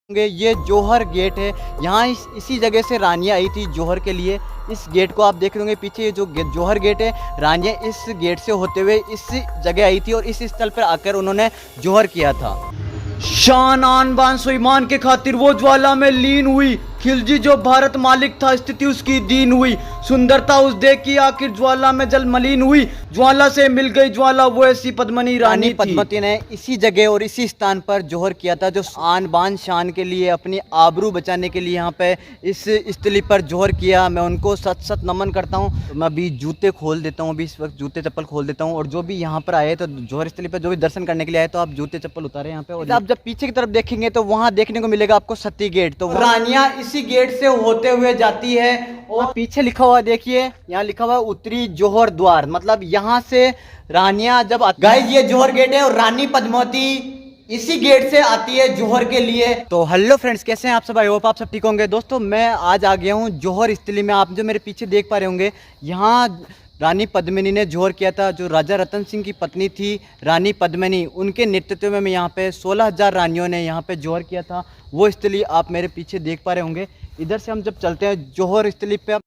ये जौहर गेट है। यहाँ इसी जगह से रानियाँ आई थी जौहर के लिए। इस गेट को आप देख रहे होंगे पीछे, ये जो जौहर गेट है, रानियाँ इस गेट से होते हुए इस जगह आई थी और इस स्थल पर आकर उन्होंने जौहर किया था। शान आन बान सुईमान के खातिर वो ज्वाला में लीन हुई, खिलजी जो भारत मालिक था स्थिति उसकी दीन हुई, सुंदरता उस देख की आखिर ज्वाला में जल मलिन हुई, ज्वाला से मिल गई ज्वाला वो ऐसी पद्मनी रानी पद्मती ने इसी जगह और इसी स्थान पर जौहर किया था, जो आन बान शान के लिए अपनी आबरू बचाने के लिए यहाँ पे इस स्थली पर जौहर किया। मैं उनको सत सत नमन करता हूँ। तो मैं अभी जूते खोल देता हूँ, अभी इस वक्त जूते चप्पल खोल देता हूँ। और जो भी यहाँ पर आए तो जौहर स्थली पर जो भी दर्शन करने के लिए आए तो आप जूते चप्पल उतारे यहाँ पे। और आप जब पीछे की तरफ देखेंगे तो वहाँ देखने को मिलेगा आपको सती गेट। तो रानियाँ इसी गेट से होते हुए जाती है और पीछे लिखा हुआ देखिए, यहाँ लिखा हुआ उत्तरी जौहर द्वार, मतलब यहाँ से रानियां जब गाइस ये जौहर गेट है और रानी पद्मावती इसी गेट से आती है जौहर के लिए। तो हेलो फ्रेंड्स, कैसे हैं आप सब? आई होप आप सब ठीक होंगे। दोस्तों मैं आज आ गया हूँ जौहर स्थली में। आप जो मेरे पीछे देख पा रहे होंगे, यहाँ रानी पद्मिनी ने जौहर किया था। जो राजा रतन सिंह की पत्नी थी रानी पद्मिनी, उनके नेतृत्व में यहाँ पे 16,000 रानियों ने यहाँ पे जौहर किया था। वो स्थली आप मेरे पीछे देख पा रहे होंगे। इधर से हम जब चलते हैं जौहर स्थली पे,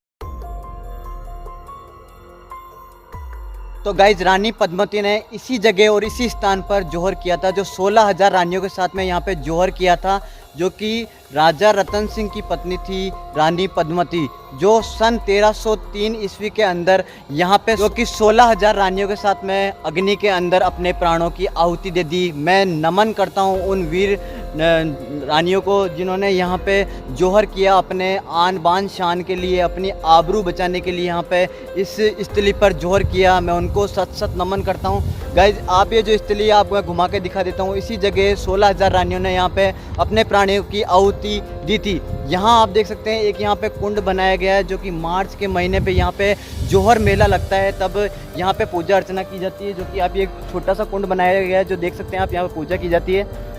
तो गाइज रानी पद्मावती ने इसी जगह और इसी स्थान पर जौहर किया था, जो 16,000 रानियों के साथ में यहाँ पे जौहर किया था, जो कि राजा रतन सिंह की पत्नी थी रानी पद्मावती, जो सन 1303 ईस्वी के अंदर यहाँ पे जो कि 16,000 रानियों के साथ में अग्नि के अंदर अपने प्राणों की आहुति दे दी। मैं नमन करता हूँ उन वीर रानियों को जिन्होंने यहाँ पे जौहर किया अपने आन बान शान के लिए, अपनी आबरू बचाने के लिए यहाँ पे इस स्थली पर जौहर किया। मैं उनको सत सत नमन करता हूँ। गाइज आप ये जो स्थली आपको मैं घुमा के दिखा देता हूँ, इसी जगह 16,000 रानियों ने यहाँ पे अपने प्राणियों की आहुति दी थी। यहाँ आप देख सकते हैं एक यहाँ पे कुंड बनाया गया है, जो कि मार्च के महीने पे यहाँ पे जौहर मेला लगता है, तब यहाँ पे पूजा अर्चना की जाती है। जो कि आप ये छोटा सा कुंड बनाया गया है, जो देख सकते हैं आप, यहाँ पे पूजा की जाती है।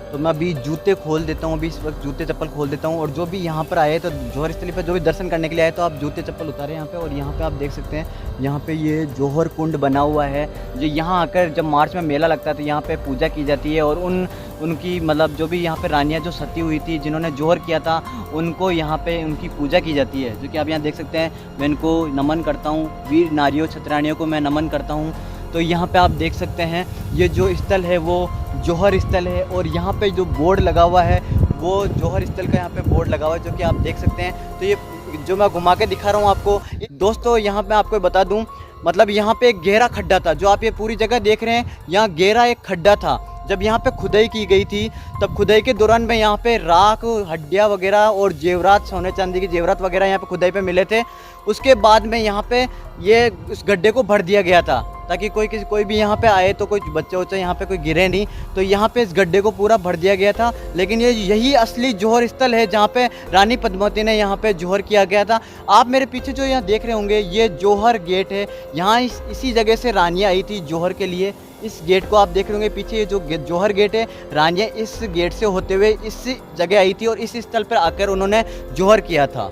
तो मैं अभी जूते खोल देता हूँ, अभी इस वक्त जूते चप्पल खोल देता हूँ। और जो भी यहाँ पर आए तो जौहर स्थली पर जो भी दर्शन करने के लिए आए तो आप जूते चप्पल उतारे यहाँ पे। और यहाँ पे आप देख सकते हैं, यहाँ पे ये जौहर कुंड बना हुआ है, जो यहाँ आकर जब मार्च में मेला लगता है तो यहाँ पे पूजा की जाती है। और उनकी मतलब जो भी यहाँ पे रानियाँ जो सती हुई थी, जिन्होंने जौहर किया था, उनको यहाँ पे उनकी पूजा की जाती है, जो कि आप यहाँ देख सकते हैं। मैं इनको नमन करता हूँ, वीर नारियों छतरानियों को मैं नमन करता हूँ। तो यहाँ पे आप देख सकते हैं ये जो स्थल है वो जौहर स्थल है। और यहाँ पे जो बोर्ड लगा हुआ है वो जौहर स्थल का यहाँ पे बोर्ड लगा हुआ है, जो कि आप देख सकते हैं। तो ये जो मैं घुमा के दिखा रहा हूँ आपको दोस्तों, यहाँ पे आपको बता दूँ, मतलब यहाँ पे एक गहरा खड्डा था। जो आप ये पूरी जगह देख रहे हैं, यहाँ गहरा एक खड्डा था। जब यहाँ पे खुदाई की गई थी, तब खुदाई के दौरान में यहाँ पे राख, हड्डियाँ वगैरह और जेवरात, सोने चांदी के जेवरात वगैरह यहाँ पे खुदाई पे मिले थे। उसके बाद में यहाँ पे ये इस गड्ढे को भर दिया गया था, ताकि कोई भी यहाँ पे आए तो कोई बच्चा उच्चा यहाँ पे कोई गिरे नहीं। तो यहाँ पे इस गड्ढे को पूरा भर दिया गया था। लेकिन यही असली जौहर स्थल है, जहाँ पे रानी पद्मावती ने यहाँ पे जौहर किया गया था। आप मेरे पीछे जो यहाँ देख रहे होंगे, ये जौहर गेट है। यहाँ इसी जगह से रानियाँ आई थी जौहर के लिए। इस गेट को आप देख रहे होंगे पीछे, ये जो जौहर गेट है, रानियाँ इस गेट से होते हुए इस जगह आई थी और इस स्थल पर आकर उन्होंने जौहर किया था।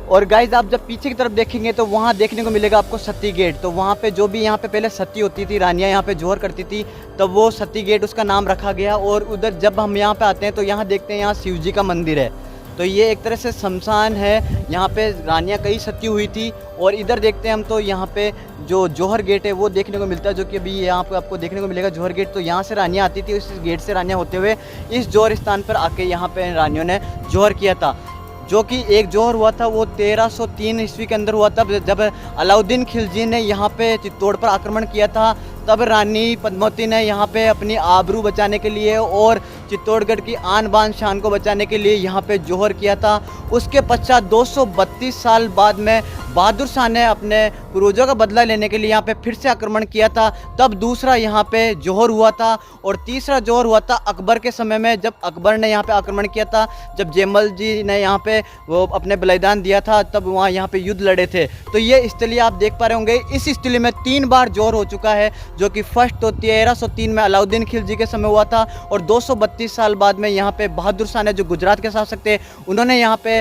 और गाइज आप जब पीछे की तरफ देखेंगे तो वहाँ देखने को मिलेगा आपको सती गेट। तो वहाँ पे जो भी यहाँ पे पहले सती होती थी, रानियाँ यहाँ पे जौहर करती थी, तब वो सती गेट उसका नाम रखा गया। और उधर जब हम यहाँ पे आते हैं तो यहाँ देखते हैं यहाँ शिव जी का मंदिर है। तो ये एक तरह से शमशान है, यहाँ पे रानियाँ कई सती हुई थी। और इधर देखते हैं हम तो यहाँ पे जो जौहर गेट है वो देखने को मिलता है, जो कि अभी यहाँ पे आपको देखने को मिलेगा जौहर गेट। तो यहाँ से रानियाँ आती थी, इस गेट से रानियाँ होते हुए इस जौहर स्थान पर आके यहाँ पे रानियों ने जौहर किया था। जो कि एक जौहर हुआ था वो 1303 ईस्वी के अंदर हुआ था, जब अलाउद्दीन खिलजी ने यहाँ पे चित्तौड़ पर आक्रमण किया था। तब रानी पद्मावती ने यहाँ पे अपनी आबरू बचाने के लिए और चित्तौड़गढ़ की आन बान शान को बचाने के लिए यहाँ पे जौहर किया था। उसके पश्चात 232 साल बाद में बहादुर शाह ने अपने पूर्वजों का बदला लेने के लिए यहाँ पे फिर से आक्रमण किया था। तब दूसरा यहाँ पे जौहर हुआ था। और तीसरा जौहर हुआ था अकबर के समय में, जब अकबर ने यहाँ पे आक्रमण किया था, जब जयमल जी ने यहाँ पे वो अपने बलिदान दिया था, तब वहाँ यहाँ पे युद्ध लड़े थे। तो ये स्थली आप देख पा रहे होंगे, इस स्थली में 3 बार जौहर हो चुका है, जो कि फर्स्ट तो 1303 में अलाउद्दीन खिलजी के समय हुआ था। और 232 साल बाद में यहाँ पे बहादुर शाह ने, जो गुजरात के शासक थे, उन्होंने यहाँ पे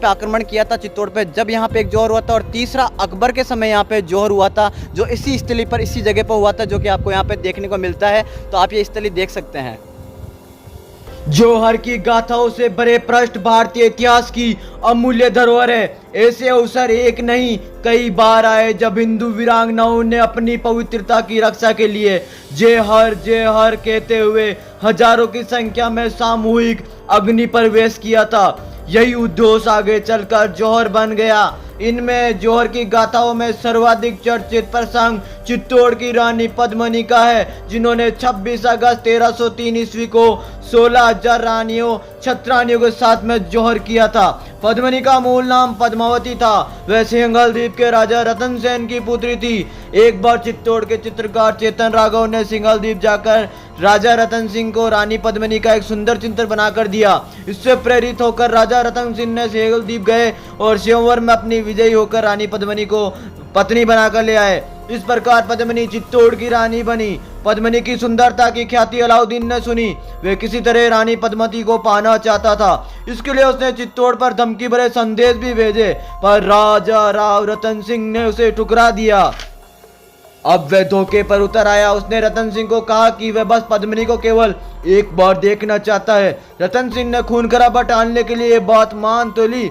आक्रमण किया था चित्तौड़ पे, जब यहाँ पे एक जौहर हुआ था। और तीसरा अकबर के समय यहाँ पे जौहर हुआ था, जो इसी स्थली पर इसी जगह पर हुआ था, जो कि आपको यहाँ पे देखने को मिलता है। तो आप ये स्थली देख सकते हैं। जौहर की गाथाओं से भरे पृष्ठ भारतीय इतिहास की अमूल्य धरोहर है। ऐसे अवसर एक नहीं कई बार आए जब हिंदू वीरांगनाओं ने अपनी पवित्रता की रक्षा के लिए जय हर कहते हुए हजारों की संख्या में सामूहिक अग्नि प्रवेश किया था। यही उद्देश्य आगे चलकर जौहर बन गया। इनमें जौहर की गाथाओं में सर्वाधिक चर्चित प्रसंग चित्तौड़ की रानी पद्मिनी का है, जिन्होंने 26 अगस्त 1303 ईस्वी को 16,000 रानियों छत्रानियों के साथ में जौहर किया था। पद्मिनी का मूल नाम पद्मावती था। वह सिंघल द्वीप के राजा रतन सेन की पुत्री थी। एक बार चित्तौड़ के चित्रकार चेतन राघव ने सिंघल द्वीप जाकर राजा रतन सिंह को रानी पद्मिनी का एक सुंदर चित्र बनाकर दिया। इससे प्रेरित होकर राजा रतन सिंह ने सिंघल द्वीप गए और स्वयंवर में अपनी विजयी होकर रानी पद्मिनी को पत्नी बनाकर ले आए। इस प्रकार पद्मिनी चित्तौड़ की रानी बनी। पद्मिनी की सुंदरता की ख्याति अलाउद्दीन ने सुनी। वे किसी तरह रानी पद्मावती को पाना चाहता था। इसके लिए उसने चित्तौड़ पर धमकी भरे संदेश भी भेजे, पर राजा राव रतन सिंह ने उसे ठुकरा दिया। अब वह धोखे पर उतर आया। उसने रतन सिंह को कहा कि वह बस पद्मिनी को केवल एक बार देखना चाहता है। रतन सिंह ने खून खराबा टालने के लिए बात मान तो ली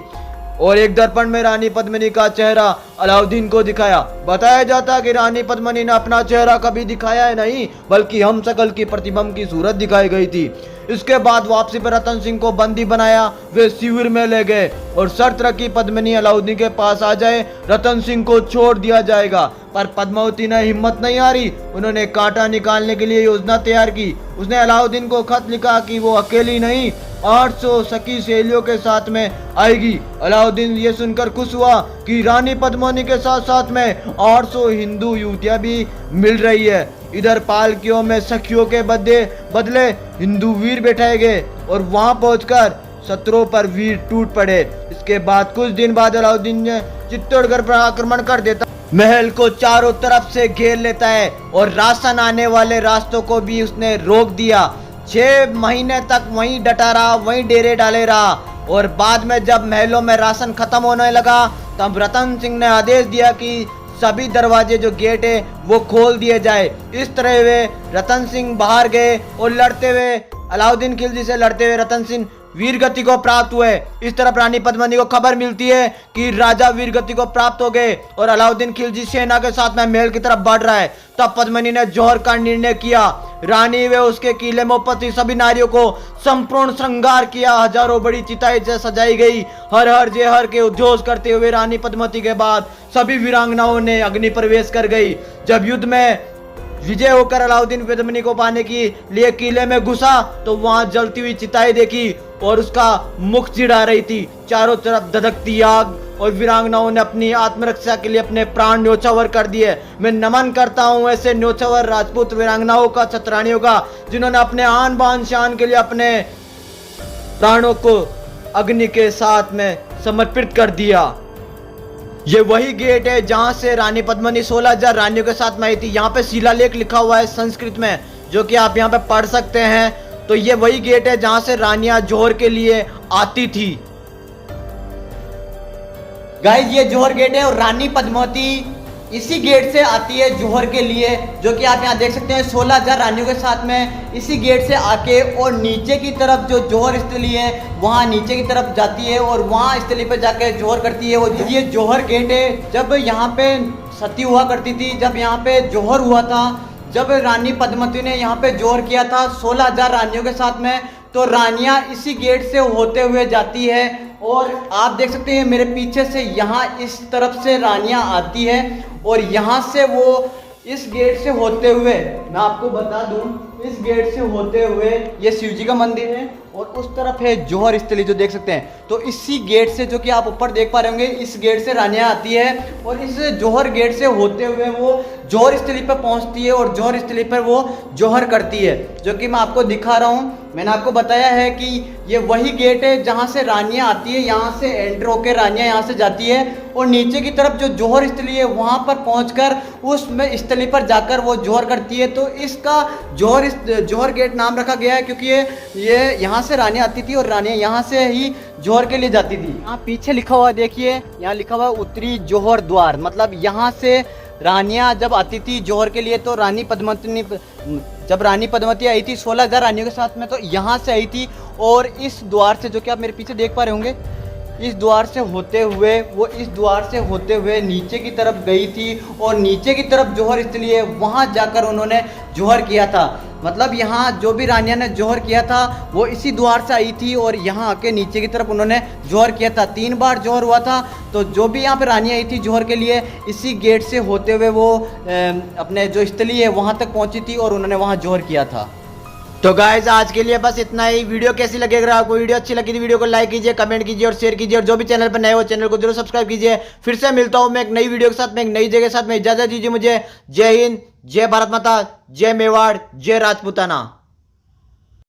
और एक दर्पण में रानी पद्मिनी का चेहरा अलाउद्दीन को दिखाया। बताया जाता है कि रानी पद्मिनी ने अपना चेहरा कभी दिखाया है नहीं, बल्कि हम सकल की प्रतिबिंब की सूरत दिखाई गई थी। इसके बाद वापसी पर रतन सिंह को बंदी बनाया। वे शिविर में ले गए और शर्त रखी पद्मिनी अलाउद्दीन के पास आ जाए, रतन सिंह को छोड़ दिया जाएगा। पर पद्मावती ने हिम्मत नहीं हारी। उन्होंने कांटा निकालने के लिए योजना तैयार की। उसने अलाउद्दीन को खत लिखा कि वो अकेली नहीं 800 सखी सहेलियों के साथ में आएगी। अलाउद्दीन ये सुनकर खुश हुआ कि रानी पद्मिनी के साथ साथ में 800 हिंदू युवतियां भी मिल रही है। इधर पालकियों में सखियों के बदले हिंदू वीर बैठाए गए और वहां पहुंचकर शत्रुओं पर वीर टूट पड़े। इसके बाद कुछ दिन बाद अलाउद्दीन ने चित्तौड़गढ़ पर आक्रमण कर देता, महल को चारों तरफ से घेर लेता है और राशन आने वाले रास्तों को भी उसने रोक दिया। 6 महीने तक वहीं डटा रहा, वहीं डेरे डाले रहा और बाद में जब महलों में राशन खत्म होने लगा तब रतन सिंह ने आदेश दिया कि सभी दरवाजे जो गेट है वो खोल दिए जाए। इस तरह वे रतन सिंह बाहर गए और लड़ते हुए अलाउद्दीन खिलजी से लड़ते हुए रतन सिंह वीरगति को प्राप्त हुए। इस तरफ रानी पद्मिनी को खबर मिलती है कि राजा वीरगति को प्राप्त हो गए और अलाउद्दीन खिलजी सेना के साथ में महल की तरफ बढ़ रहा है। तब पद्मिनी ने जौहर का निर्णय किया। रानी व उसके किले में उपस्थित सभी नारियों को संपूर्ण श्रृंगार किया। हजारों बड़ी चिताएं सजाई गई। हर जय हर के उद्घोष करते हुए रानी पद्मावती के बाद सभी वीरांगनाओं ने अग्नि प्रवेश कर गई। जब युद्ध में विजय होकर अलाउद्दीन पद्मिनी को पाने के लिए किले में घुसा तो वहां जलती हुई चिताएं देखी और उसका मुख चिढ़ा रही थी। चारों तरफ धधकती आग और वीरांगनाओं ने अपनी आत्मरक्षा के लिए अपने प्राण न्योछावर कर दिए। मैं नमन करता हूं ऐसे न्योछावर राजपूत वीरांगनाओं का, छत्रानियों का, जिन्होंने अपने आन बान शान के लिए अपने प्राणों को अग्नि के साथ में समर्पित कर दिया। ये वही गेट है जहां से रानी पद्मिनी 16,000 रानियों के साथ में आई थी। यहाँ पे शिलालेख लिखा हुआ है संस्कृत में, जो कि आप यहाँ पे पढ़ सकते हैं। तो ये वही गेट है जहां से रानियां जौहर के लिए आती थी। गाइस ये जौहर गेट है और रानी पद्मावती इसी गेट से आती है जौहर के लिए, जो कि आप यहाँ देख सकते हैं 16,000 रानियों के साथ में इसी गेट से आके और नीचे की तरफ जो जौहर स्थली है वहाँ नीचे की तरफ जाती है और वहाँ स्थली पर जाके जौहर करती है। वो ये जौहर गेट है। जब यहाँ पे सती हुआ करती थी, जब यहाँ पे जौहर हुआ था, जब रानी पद्मावती ने यहाँ पे जौहर किया था 16,000 रानियों के साथ में, तो रानियाँ इसी गेट से होते हुए जाती है। और आप देख सकते हैं मेरे पीछे से यहाँ इस तरफ से रानियाँ आती है और यहाँ से वो इस गेट से होते हुए, मैं आपको बता दूं, इस गेट से होते हुए ये शिव जी का मंदिर है और उस तरफ है जौहर स्थली जो देख सकते हैं। तो इसी गेट से, जो कि आप ऊपर देख पा रहे होंगे, इस गेट से रानियाँ आती है और इस जौहर गेट से होते हुए वो जौहर स्थली पर पहुंचती है और जौहर स्थली पर वो जौहर करती है, जो कि मैं आपको दिखा रहा हूँ। मैंने आपको बताया है कि ये वही गेट है जहाँ से रानियाँ आती है। यहाँ से एंटर होकर रानियाँ यहाँ से जाती है और नीचे की तरफ जो जौहर स्थली है वहाँ पर पहुँचकर उसमें स्थली पर जाकर वो जौहर करती है। तो इसका जौहर गेट नाम रखा गया है क्योंकि ये यहाँ से रानियाँ आती थी और रानियाँ यहाँ से ही जौहर के लिए जाती थी। यहाँ पीछे लिखा हुआ देखिए, यहाँ लिखा हुआ उत्तरी जौहर द्वार, मतलब यहाँ से रानियाँ जब आती थी जौहर के लिए तो जब रानी पद्मावती आई थी 16,000 रानियों के साथ में, तो यहाँ से आई थी और इस द्वार से, जो कि आप मेरे पीछे देख पा रहे होंगे, इस द्वार से होते हुए वो इस द्वार से होते हुए नीचे की तरफ गई थी और नीचे की तरफ जौहर स्थली है, वहाँ जाकर उन्होंने जौहर किया था। मतलब यहाँ जो भी रानियाँ ने जौहर किया था वो इसी द्वार से आई थी और यहाँ आके नीचे की तरफ उन्होंने जौहर किया था। 3 बार जौहर हुआ था। तो जो भी यहाँ पे रानियाँ आई थी जौहर के लिए, इसी गेट से होते हुए वो अपने जो स्थली है वहाँ तक पहुँची थी और उन्होंने वहाँ जौहर किया था। तो गाइज आज के लिए बस इतना ही। वीडियो कैसी लगी? अगर आपको वीडियो अच्छी लगी तो वीडियो को लाइक कीजिए, कमेंट कीजिए और शेयर कीजिए। और जो भी चैनल पर नए हो चैनल को जरूर सब्सक्राइब कीजिए। फिर से मिलता हूं मैं एक नई वीडियो के साथ में, एक नई जगह के साथ में। इजाजत दीजिए मुझे। जय हिंद, जय भारत माता, जय मेवाड़, जय राजपूताना।